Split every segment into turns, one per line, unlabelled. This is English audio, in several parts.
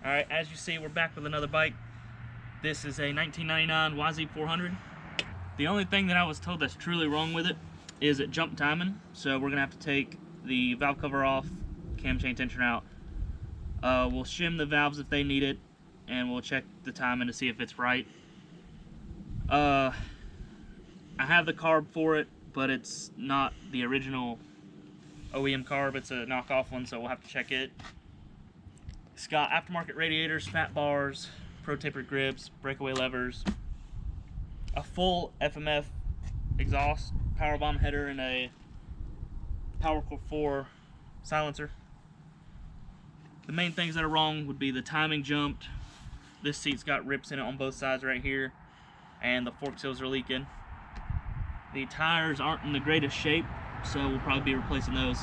Alright, as you see, we're back with another bike. This is a 1999 YZ400. The only thing that I was told that's truly wrong with it is it jump timing. So we're gonna have to take the valve cover off, cam chain tensioner out. We'll shim the valves if they need it, and we'll check the timing to see if it's right. I have the carb for it, but it's not the original OEM carb. It's a knockoff one, so we'll have to check it. It's got aftermarket radiators, fat bars, pro tapered grips, breakaway levers, a full FMF exhaust, power bomb header, and a PowerCore 4 silencer. The main things that are wrong would be the timing jumped. This seat's got rips in it on both sides right here, and the fork seals are leaking. The tires aren't in the greatest shape, so we'll probably be replacing those.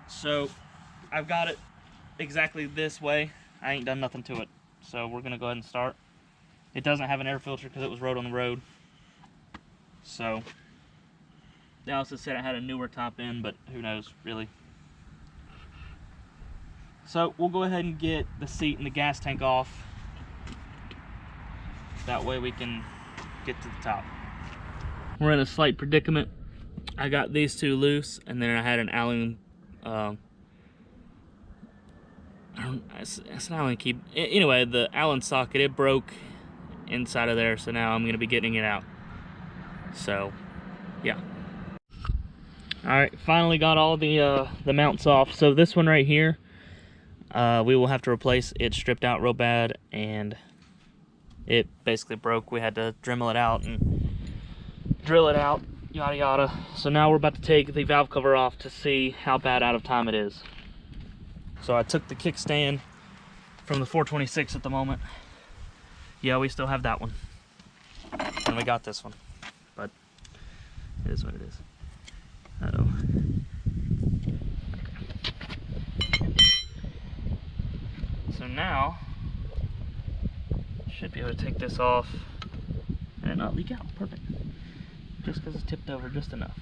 So I've got it exactly this way. I ain't done nothing to it. So we're gonna go ahead and start. It doesn't have an air filter because it was rode on the road. So they also said it had a newer top end, but who knows really. So we'll go ahead and get the seat and the gas tank off. That way we can get to the top. We're in a slight predicament. I got these two loose, and then I had an Allen it's an Allen key. Anyway, the Allen socket, it broke inside of there, so now I'm gonna be getting it out. So, yeah. All right, finally got all the mounts off. So this one right here, we will have to replace. It stripped out real bad, and it basically broke. We had to Dremel it out and drill it out, yada yada. So now we're about to take the valve cover off to see how bad out of time it is. So I took the kickstand from the 426 at the moment. Yeah, we still have that one. And we got this one. But it is what it is. Uh-oh. Okay. So now, should be able to take this off and it not leak out. Perfect. Just because it's tipped over just enough.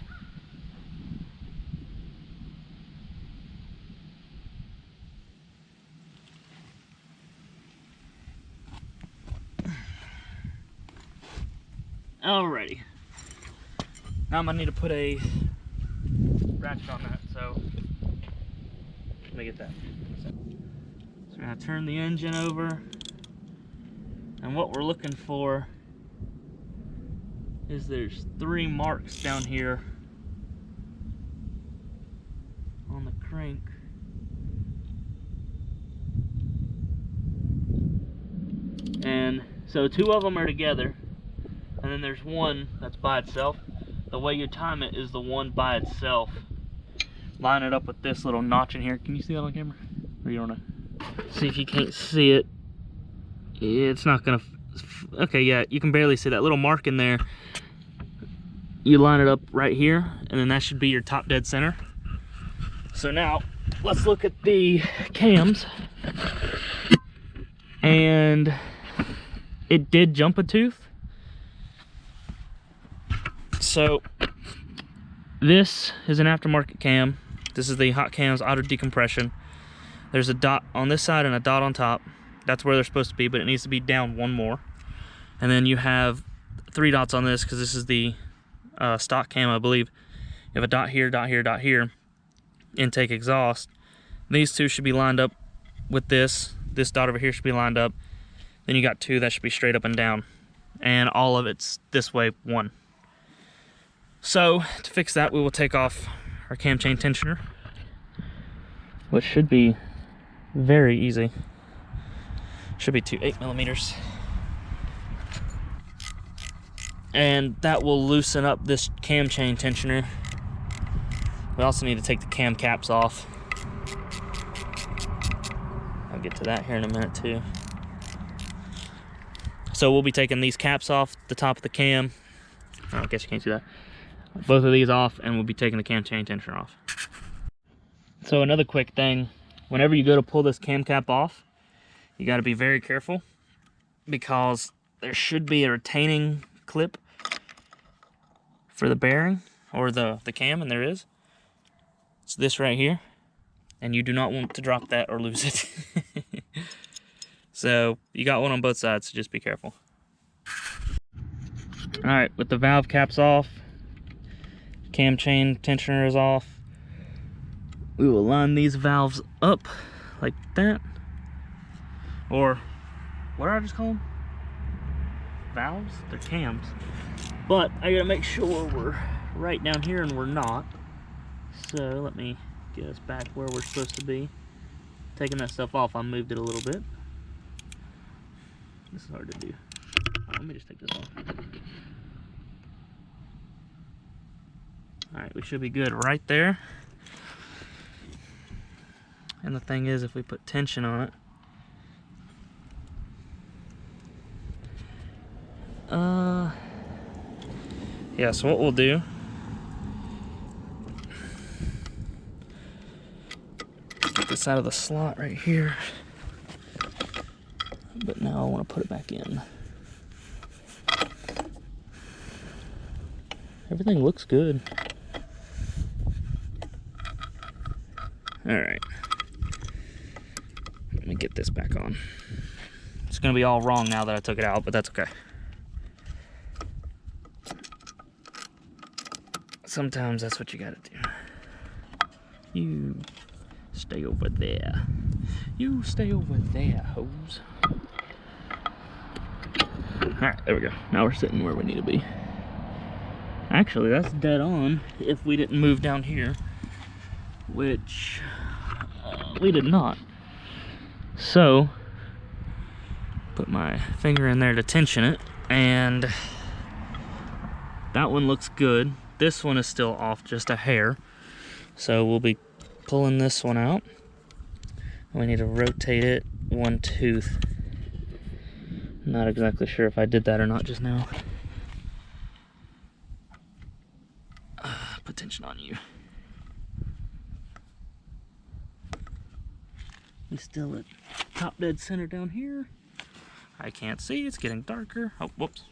Alrighty. Now I'm gonna need to put a ratchet on that, so let me get that. So we're gonna turn the engine over, and what we're looking for is there's 3 marks down here on the crank. And so 2 of them are together, and then there's one that's by itself. The way you time it is the one by itself. Line it up with this little notch in here. Can you see that on camera? Or you don't know? See if you can't see it. It's not gonna, okay, yeah, you can barely see that little mark in there. You line it up right here, and then that should be your top dead center. So now, let's look at the cams. And it did jump a tooth. So this is an aftermarket cam. This is the Hot Cams auto decompression. There's a dot on this side and a dot on top. That's where they're supposed to be, but it needs to be down 1 more. And then you have 3 dots on this because this is the stock cam, I believe. You have a dot here, dot here, dot here. Intake, exhaust. These 2 should be lined up with this. This dot over here should be lined up. Then you got 2 that should be straight up and down. And all of it's this way 1. So to fix that, we will take off our cam chain tensioner, which should be very easy. Should be 8 millimeters. And that will loosen up this cam chain tensioner. We also need to take the cam caps off. I'll get to that here in a minute too. So we'll be taking these caps off the top of the cam. Oh, I guess you can't see that. Both of these off, and we'll be taking the cam chain tensioner off. So another quick thing, whenever you go to pull this cam cap off, you got to be very careful because there should be a retaining clip for the bearing or the cam, and there is. It's this right here. and you do not want to drop that or lose it. So you got one on both sides, so just be careful. All right, with the valve caps off, cam chain tensioner is off, we will line these valves up like that, or what did I just call them? Valves? They're cams. But I gotta make sure we're right down here, and we're not. So let me get us back where we're supposed to be. Taking that stuff off, I moved it a little bit. This is hard to do. Let me just take this off. Alright, we should be good right there. And the thing is, if we put tension on it, yeah, so what we'll do, get this out of the slot right here, but now I want to put it back in. Everything looks good. Alright, let me get this back on. It's gonna be all wrong now that I took it out, but that's okay. Sometimes that's what you gotta do. You stay over there. You stay over there, hoes. Alright, there we go. Now we're sitting where we need to be. Actually, that's dead on if we didn't move down here, which we did not. So, put my finger in there to tension it, and that one looks good. This one is still off just a hair, so we'll be pulling this one out. We need to rotate it one tooth. Not exactly sure if I did that or not just now. Put tension on you. We still at top dead center down here. I can't see, it's getting darker. Oh, whoops.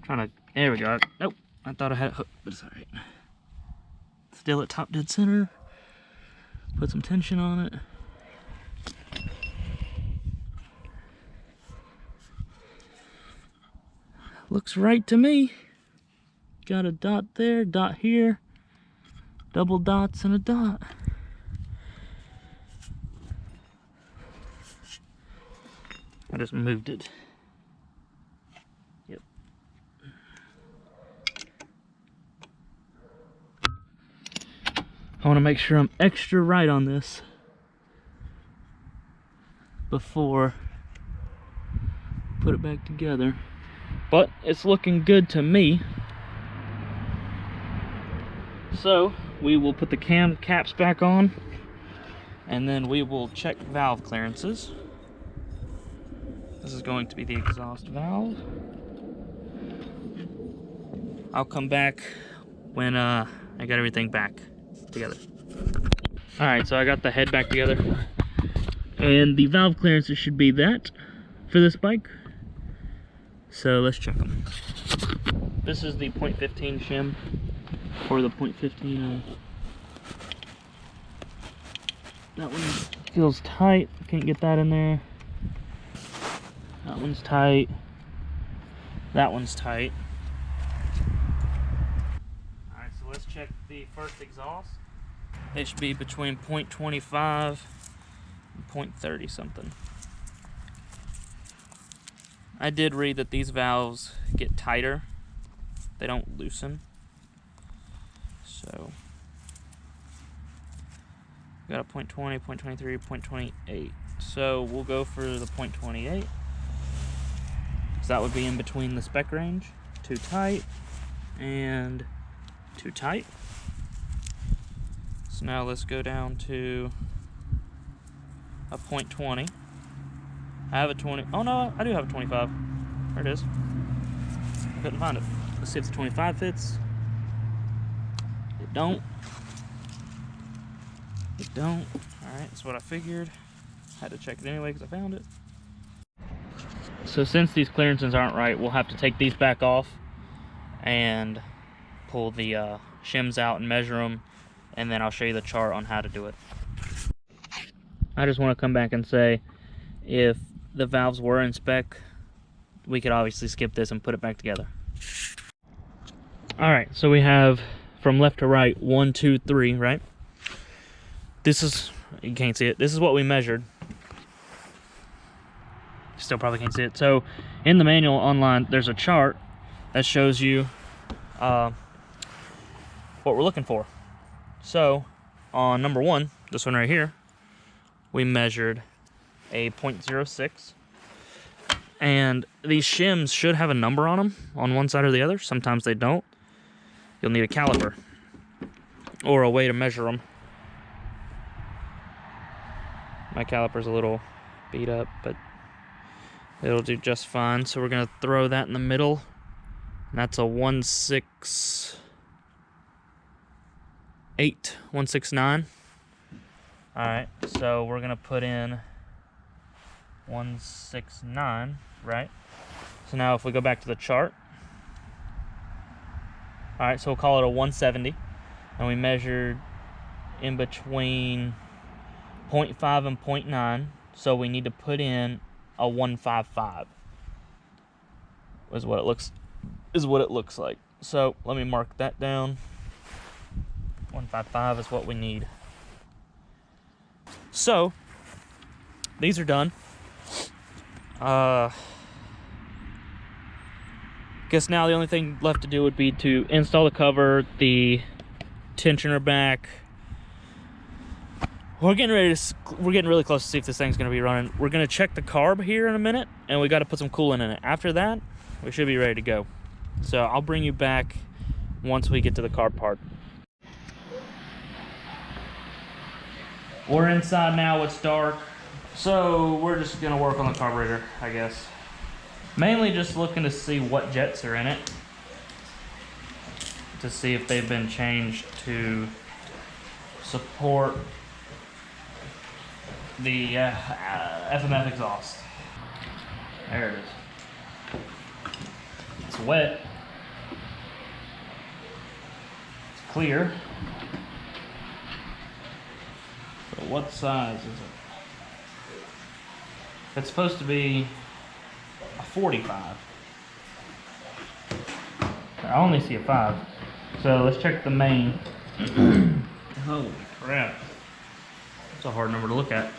Trying to, there we go. Nope, I thought I had it hooked, but it's all right. Still at top dead center. Put some tension on it. Looks right to me. Got a dot there, dot here, double dots and a dot. I just moved it. Yep. I want to make sure I'm extra right on this before I put it back together. But it's looking good to me. So we will put the cam caps back on, and then we will check valve clearances. This is going to be the exhaust valve. I'll come back when I got everything back together. Alright, so I got the head back together, and the valve clearances should be that for this bike. So let's check them. This is the .15 shim, or the .15. That one feels tight. Can't get that in there. That one's tight. That one's tight. Alright, so let's check the first exhaust. It should be between .25 and .30 something. I did read that these valves get tighter. They don't loosen. So, we got a .20, .23, .28. So we'll go for the .28. So that would be in between the spec range. Too tight and too tight. So now let's go down to a .20. I have a 20. Oh no, I do have a 25. There it is. I couldn't find it. Let's see if the 25 fits. It don't. It don't. Alright, that's what I figured. Had to check it anyway because I found it. So since these clearances aren't right, we'll have to take these back off and pull the shims out and measure them, and then I'll show you the chart on how to do it. I just want to come back and say, if the valves were in spec, we could obviously skip this and put it back together. All right, so we have from left to right, 1, 2, 3, right? This is, you can't see it, this is what we measured. Still probably can't see it. So in the manual online, there's a chart that shows you what we're looking for. So on number 1, this one right here, we measured a 0.06, and these shims should have a number on them on one side or the other. Sometimes they don't. You'll need a caliper or a way to measure them. My caliper's a little beat up, but it'll do just fine. So we're gonna throw that in the middle. And that's a 168, 169. All right, so we're gonna put in 169, right? So now if we go back to the chart, all right, so we'll call it a 170, and we measured in between 0.5 and 0.9, so we need to put in a 155. Is what it looks like. So let me mark that down. 155 is what we need. So these are done. Guess now the only thing left to do would be to install the cover, the tensioner back. We're getting really close to see if this thing's gonna be running. We're gonna check the carb here in a minute, and we got to put some coolant in it. After that, we should be ready to go. So I'll bring you back once we get to the carb part. We're inside now, it's dark. So we're just gonna work on the carburetor, I guess. Mainly just looking to see what jets are in it, to see if they've been changed to support the FMF exhaust. There it is. It's wet. It's clear. So what size is it? It's supposed to be a 45. I only see a 5. So let's check the main. Holy crap. It's a hard number to look at.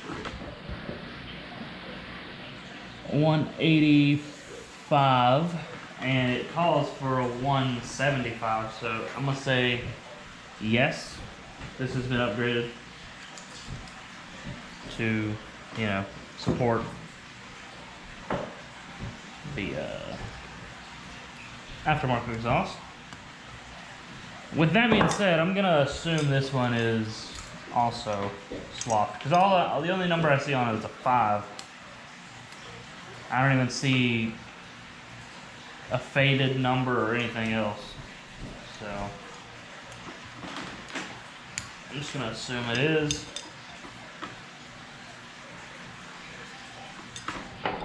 185, and it calls for a 175, so I'm gonna say yes, this has been upgraded to, you know, support the aftermarket exhaust. With that being said, I'm gonna assume this one is also swapped, because the only number I see on it is a 5. I don't even see a faded number or anything else. So I'm just gonna assume it is.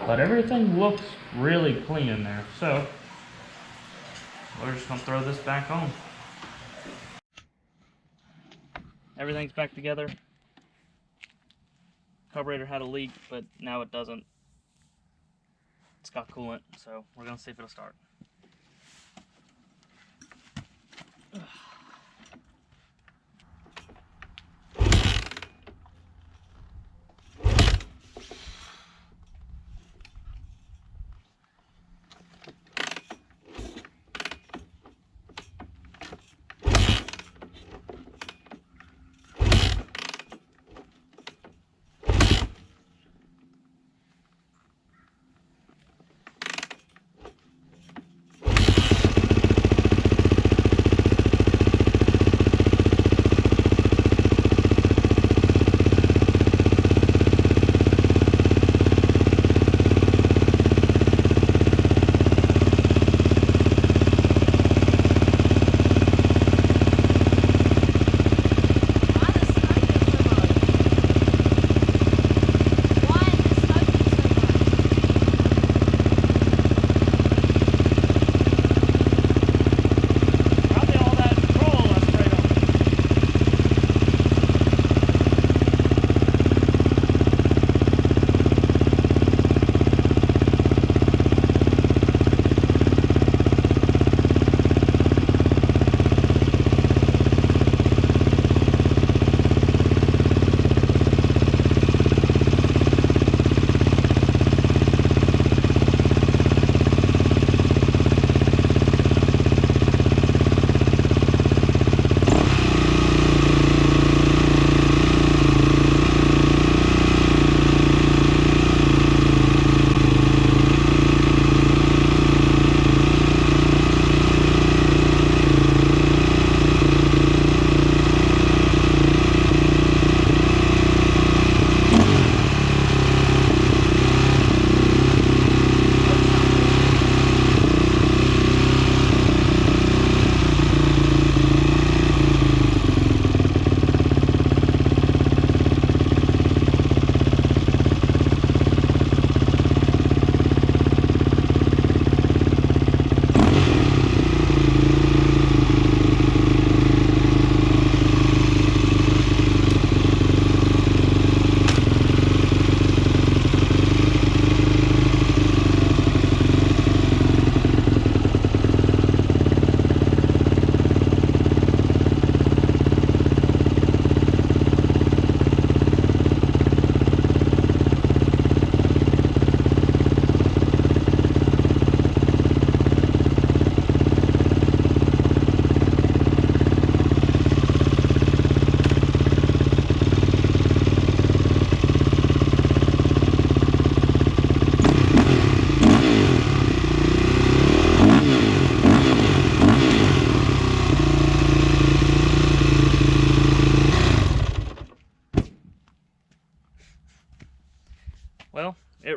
But everything looks really clean in there, so we're just gonna throw this back on. Everything's back together. Carburetor had a leak, but now it doesn't. It's got coolant, so we're gonna see if it'll start.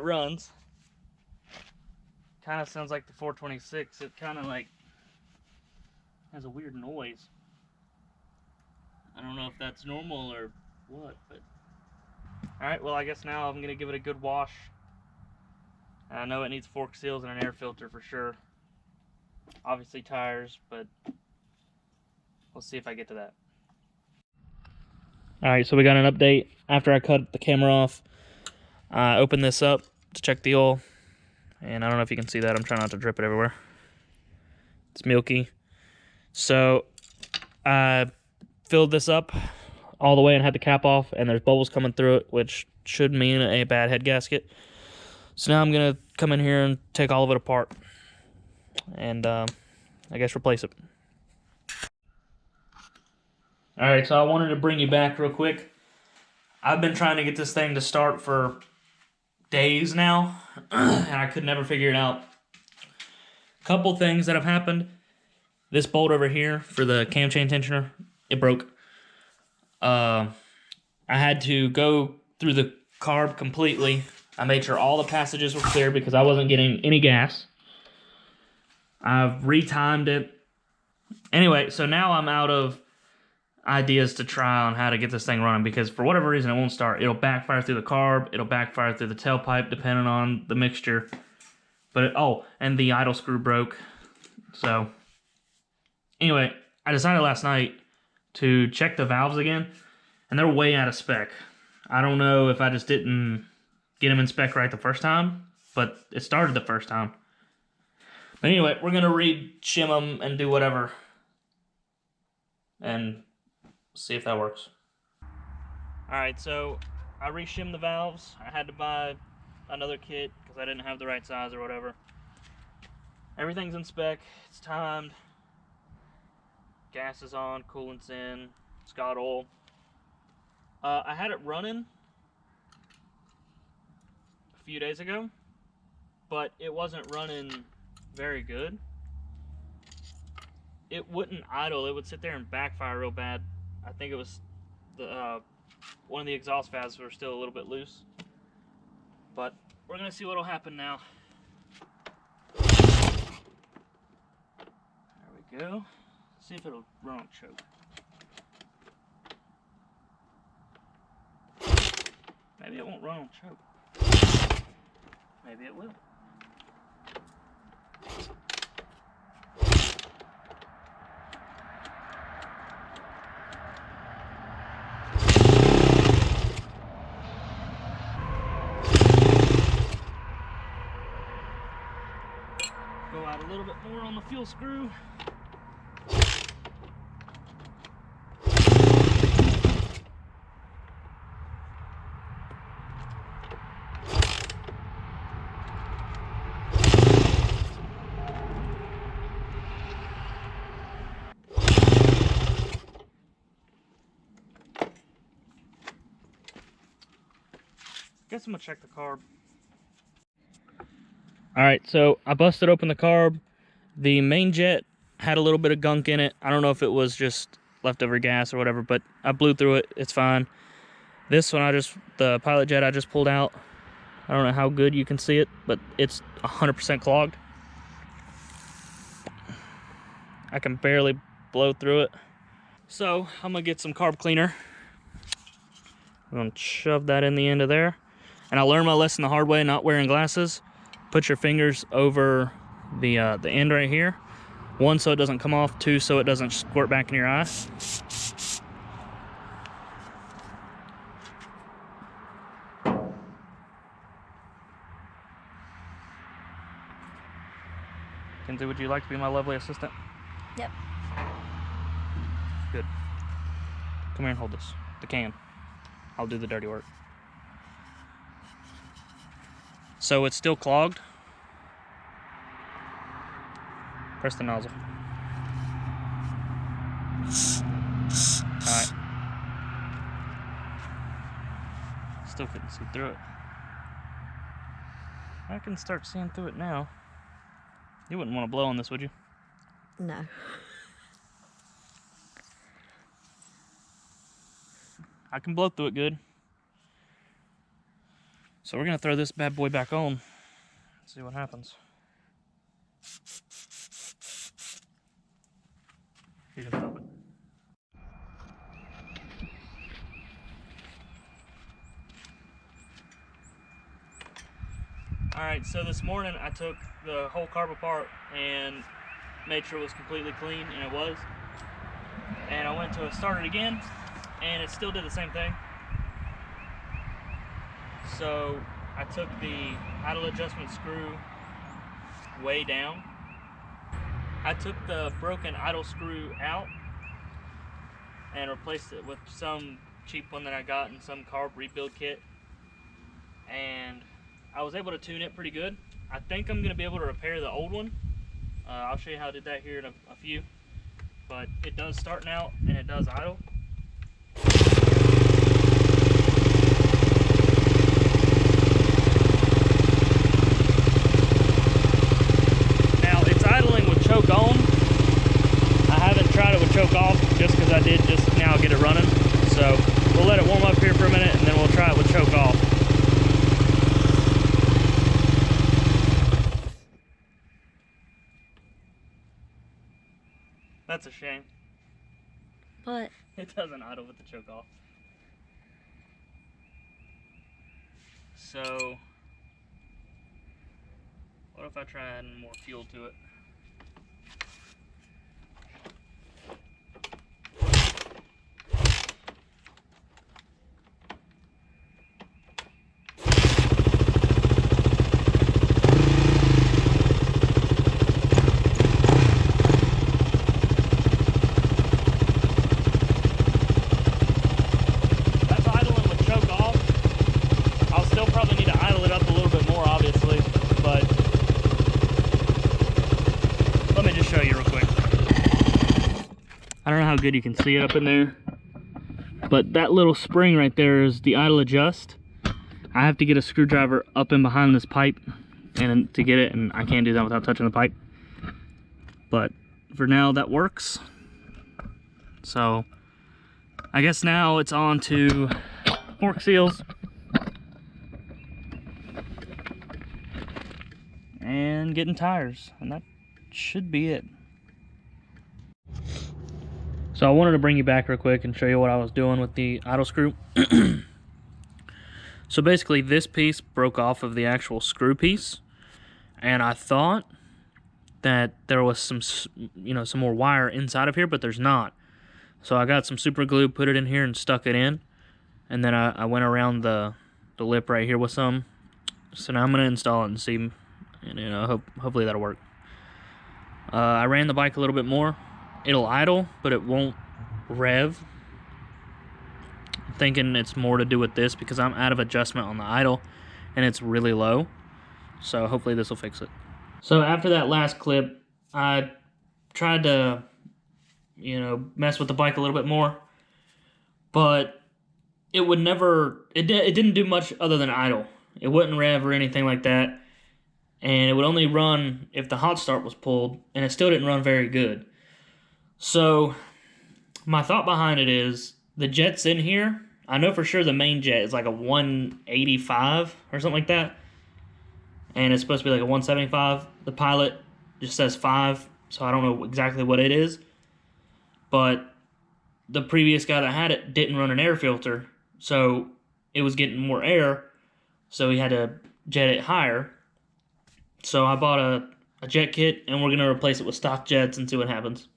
runs. Kind of sounds like the 426. It kind of like has a weird noise. I don't know if that's normal or what, but alright, well I guess now I'm gonna give it a good wash. I know it needs fork seals and an air filter for sure. Obviously tires, but we'll see if I get to that. Alright, so we got an update. After I cut the camera off, I opened this up to check the oil. And I don't know if you can see that. I'm trying not to drip it everywhere. It's milky. So I filled this up all the way and had the cap off, and there's bubbles coming through it, which should mean a bad head gasket. So now I'm going to come in here and take all of it apart and I guess replace it. Alright, so I wanted to bring you back real quick. I've been trying to get this thing to start for days now, and I could never figure it out. Couple things that have happened. This bolt over here for the cam chain tensioner, it broke. I had to go through the carb completely. I made sure all the passages were clear because I wasn't getting any gas. I've retimed it. Anyway, so now I'm out of ideas to try on how to get this thing running because for whatever reason it won't start. It'll backfire through the carb, it'll backfire through the tailpipe depending on the mixture. But oh, and the idle screw broke. So anyway, I decided last night to check the valves again, and they're way out of spec. I don't know if I just didn't get them in spec right the first time, but it started the first time. But anyway, we're gonna re-shim them and do whatever and see if that works. Alright, so I re-shimmed the valves. I had to buy another kit because I didn't have the right size or whatever. Everything's in spec, it's timed. Gas is on, coolant's in, it's got oil. I had it running a few days ago, but it wasn't running very good. It wouldn't idle, it would sit there and backfire real bad. I think it was the one of the exhaust valves were still a little bit loose. But we're gonna see what'll happen now. There we go. See if it'll run on choke. Maybe it won't run on choke. Maybe it will. Go out a little bit more on the fuel screw. Guess I'm gonna check the carb. Alright, so I busted open the carb. The main jet had a little bit of gunk in it. I don't know if it was just leftover gas or whatever, but I blew through it. It's fine. This one, the pilot jet I just pulled out. I don't know how good you can see it, but it's 100% clogged. I can barely blow through it. So I'm gonna get some carb cleaner. I'm gonna shove that in the end of there. And I learned my lesson the hard way, not wearing glasses. Put your fingers over the end right here. 1, so it doesn't come off. 2, so it doesn't squirt back in your eye. Kenzie, would you like to be my lovely assistant?
Yep.
Good. Come here and hold this. The can. I'll do the dirty work. So it's still clogged. Press the nozzle. Alright. Still couldn't see through it. I can start seeing through it now. You wouldn't want to blow on this, would you?
No.
I can blow through it good. So we're gonna throw this bad boy back on, see what happens. You can stop it. Alright, so this morning I took the whole carb apart and made sure it was completely clean, and it was. And I went to start it again, and it still did the same thing. So I took the idle adjustment screw way down. I took the broken idle screw out and replaced it with some cheap one that I got in some carb rebuild kit. And I was able to tune it pretty good. I think I'm going to be able to repair the old one. I'll show you how I did that here in a few. But it does start now, and it does idle. Now it's idling with choke on. I haven't tried it with choke off just because I did just now get it running. So we'll let it warm up here for a minute, and then we'll try it with choke off. That's a shame.
But
it doesn't idle with the choke off. So what if I try adding more fuel to it? I don't know how good you can see it up in there, but that little spring right there is the idle adjust. I have to get a screwdriver up in behind this pipe and to get it, and I can't do that without touching the pipe. But for now, that works. So I guess now it's on to fork seals and getting tires, and that should be it. So I wanted to bring you back real quick and show you what I was doing with the idle screw. So basically this piece broke off of the actual screw piece, and I thought that there was some, some more wire inside of here, but there's not. So I got some super glue, put it in here and stuck it in, and then I went around the lip right here with some. So now I'm gonna install it and see, and hopefully that'll work. I ran the bike a little bit more. It'll idle, but it won't rev. I'm thinking it's more to do with this because I'm out of adjustment on the idle and it's really low. So hopefully this will fix it. So after that last clip, I tried to, mess with the bike a little bit more, but it would never, it didn't do much other than idle. It wouldn't rev or anything like that. And it would only run if the hot start was pulled, and it still didn't run very good. So my thought behind it is the jet's in here. I know for sure the main jet is like a 185 or something like that. And it's supposed to be like a 175. The Pilot just says 5, so I don't know exactly what it is. But the previous guy that had it didn't run an air filter, so it was getting more air, so he had to jet it higher. So I bought a jet kit, and we're going to replace it with stock jets and see what happens.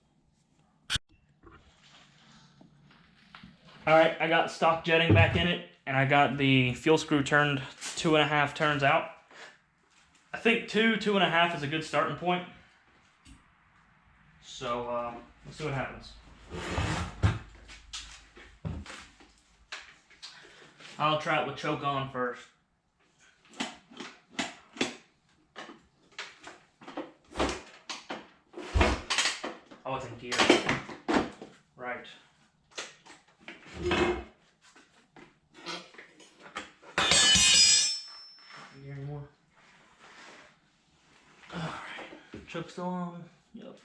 Alright, I got stock jetting back in it, and I got the fuel screw turned 2.5 turns out. I think 2.5 is a good starting point. So, let's see what happens. I'll try it with choke on first. Oh, it's in gear. Right. Gear anymore? Alright. Choke still on? Yep.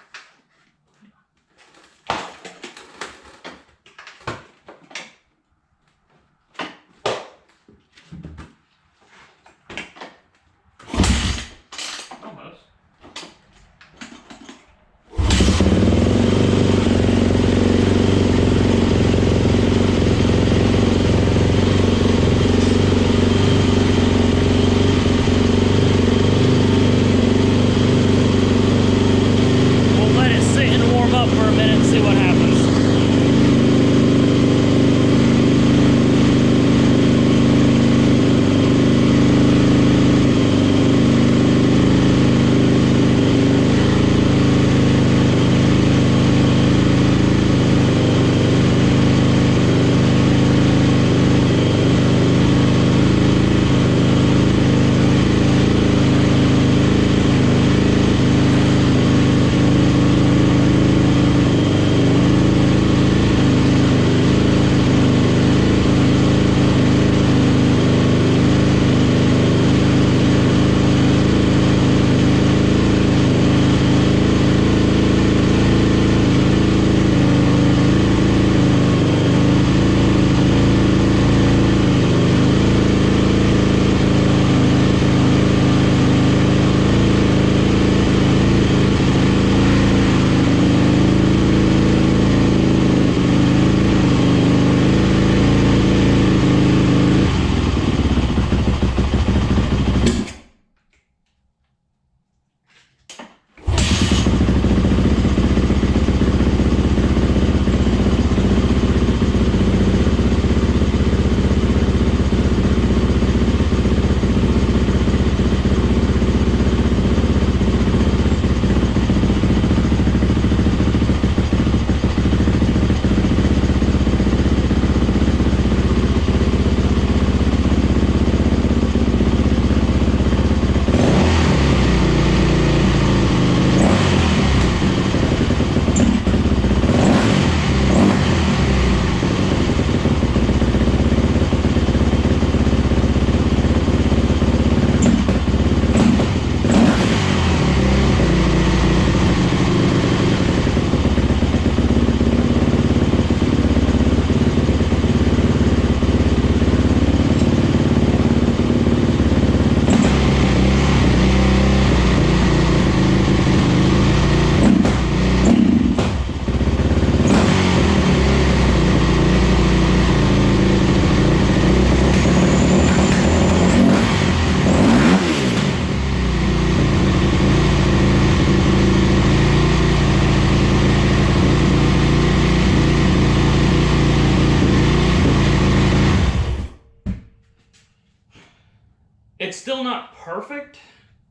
still not perfect,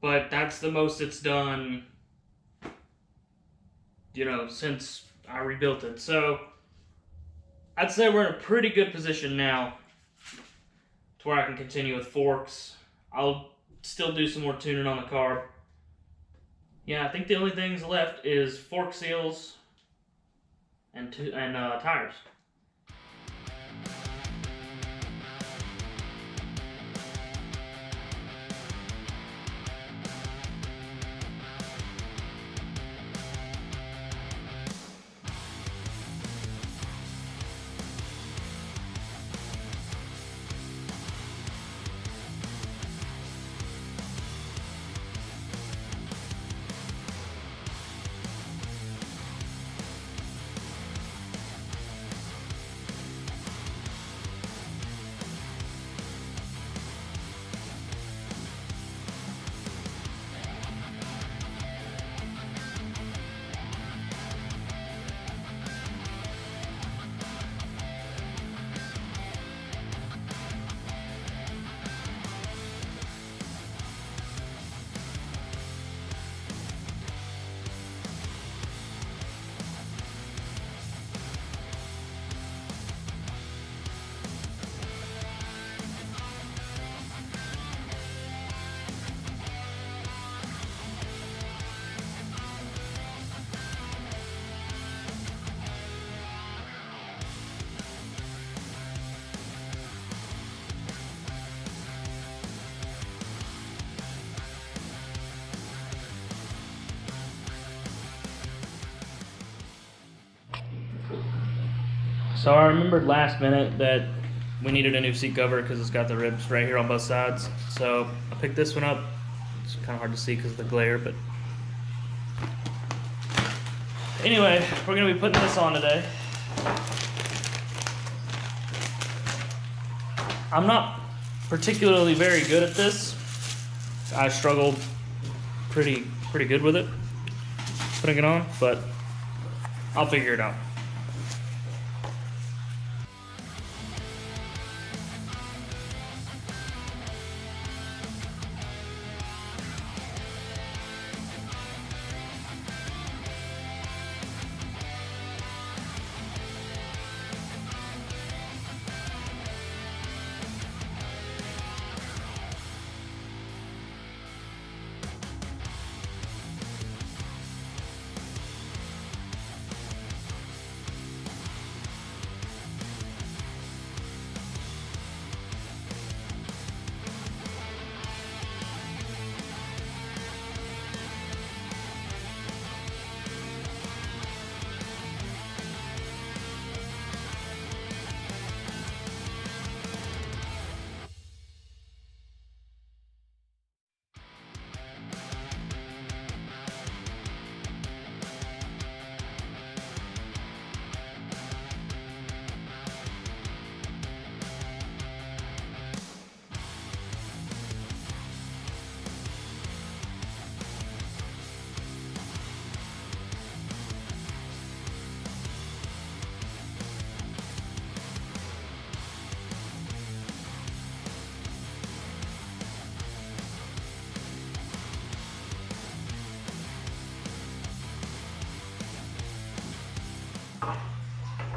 but that's the most it's done, you know, since I rebuilt it. So I'd say we're in a pretty good position now to where I can continue with forks. I'll still do some more tuning on the car. Yeah, I think the only things left is fork seals and tires. So I remembered last minute that we needed a new seat cover because it's got the ribs right here on both sides. So I picked this one up. It's kind of hard to see because of the glare, but anyway, we're gonna be putting this on today. I'm not particularly very good at this. I struggled pretty good with it, putting it on, but I'll figure it out.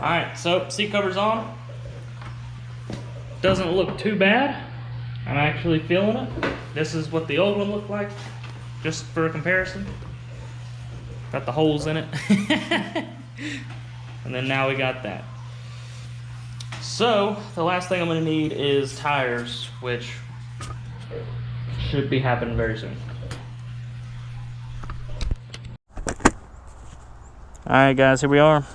Alright, so seat cover's on. Doesn't look too bad. I'm actually feeling it. This is what the old one looked like, just for a comparison. Got the holes in it. And then now we got that. So, the last thing I'm gonna need is tires, which should be happening very soon. Alright guys, here we are.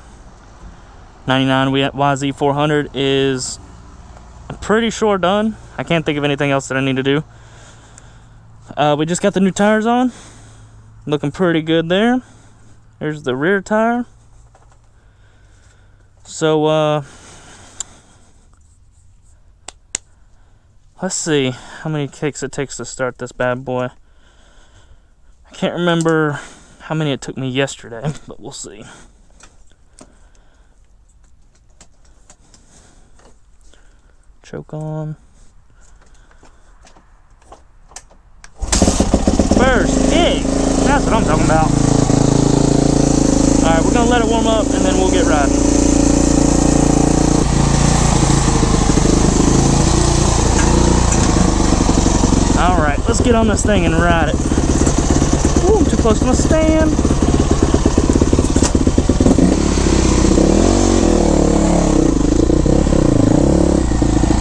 99 YZ400 is, I'm pretty sure, done. I can't think of anything else that I need to do. We just got the new tires on. Looking pretty good there. There's the rear tire. So, let's see how many kicks it takes to start this bad boy. I can't remember how many it took me yesterday, but we'll see. Choke on. That's what I'm talking about. Alright, we're gonna let it warm up and then we'll get riding. Alright, let's get on this thing and ride it. Ooh, I'm too close to my stand.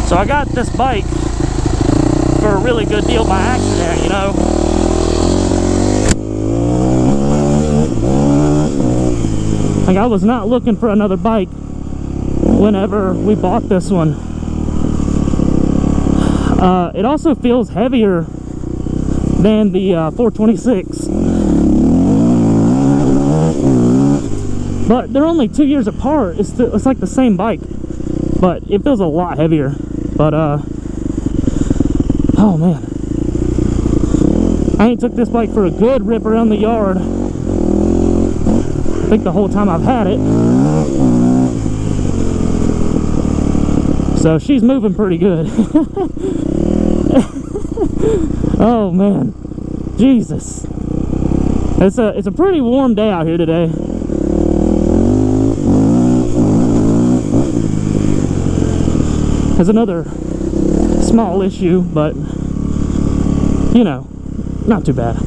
So I got this bike for a really good deal by accident, you know. Like, I was not looking for another bike whenever we bought this one. It also feels heavier than the 426. But they're only 2 years apart. It's like the same bike, but it feels a lot heavier. But oh man, I ain't took this bike for a good rip around the yard, I think, the whole time I've had it. So she's moving pretty good. Oh man, Jesus, it's a pretty warm day out here today. There's another small issue, but you know, not too bad.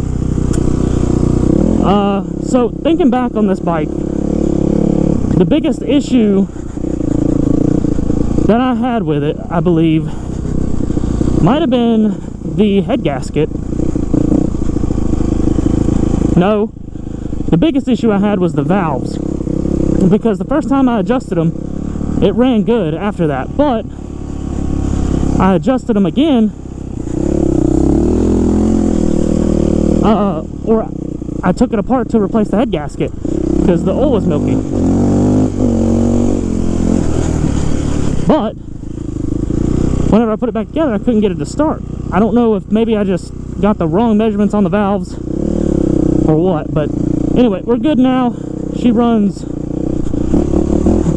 So thinking back on this bike, the biggest issue that I had with it, I believe, might have been the head gasket. No, the biggest issue I had was the valves, because the first time I adjusted them, it ran good after that, but I adjusted them again, or I took it apart to replace the head gasket because the oil was milky. But whenever I put it back together, I couldn't get it to start. I don't know if maybe I just got the wrong measurements on the valves or what, but anyway, we're good now. She runs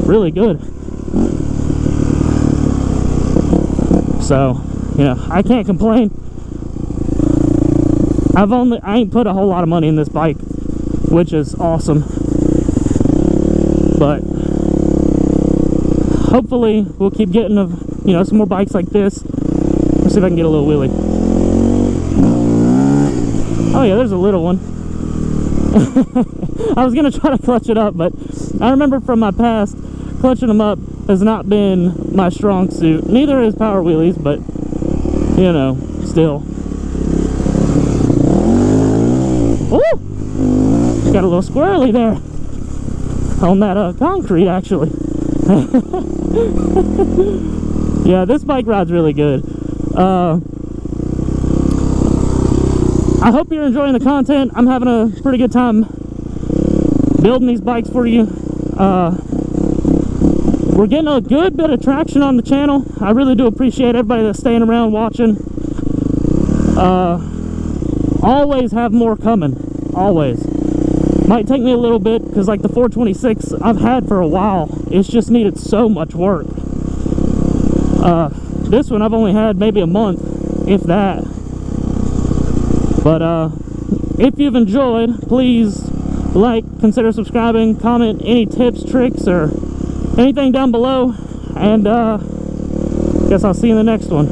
really good. So, you know, I can't complain. I ain't put a whole lot of money in this bike, which is awesome. But hopefully we'll keep getting, you know, some more bikes like this. Let's see if I can get a little wheelie. Oh yeah, there's a little one. I was gonna try to clutch it up, but I remember from my past, clutching them up has not been my strong suit. Neither is power wheelies, but you know, still. Ooh! Got a little squirrely there on that concrete, actually. Yeah, this bike ride's really good. I hope you're enjoying the content. I'm having a pretty good time building these bikes for you. We're getting a good bit of traction on the channel. I really do appreciate everybody that's staying around watching. Always have more coming. Always. Might take me a little bit because, like, the 426 I've had for a while, it's just needed so much work. This one I've only had maybe a month, if that. But if you've enjoyed, please like, consider subscribing, comment any tips, tricks, or anything down below, and guess I'll see you in the next one.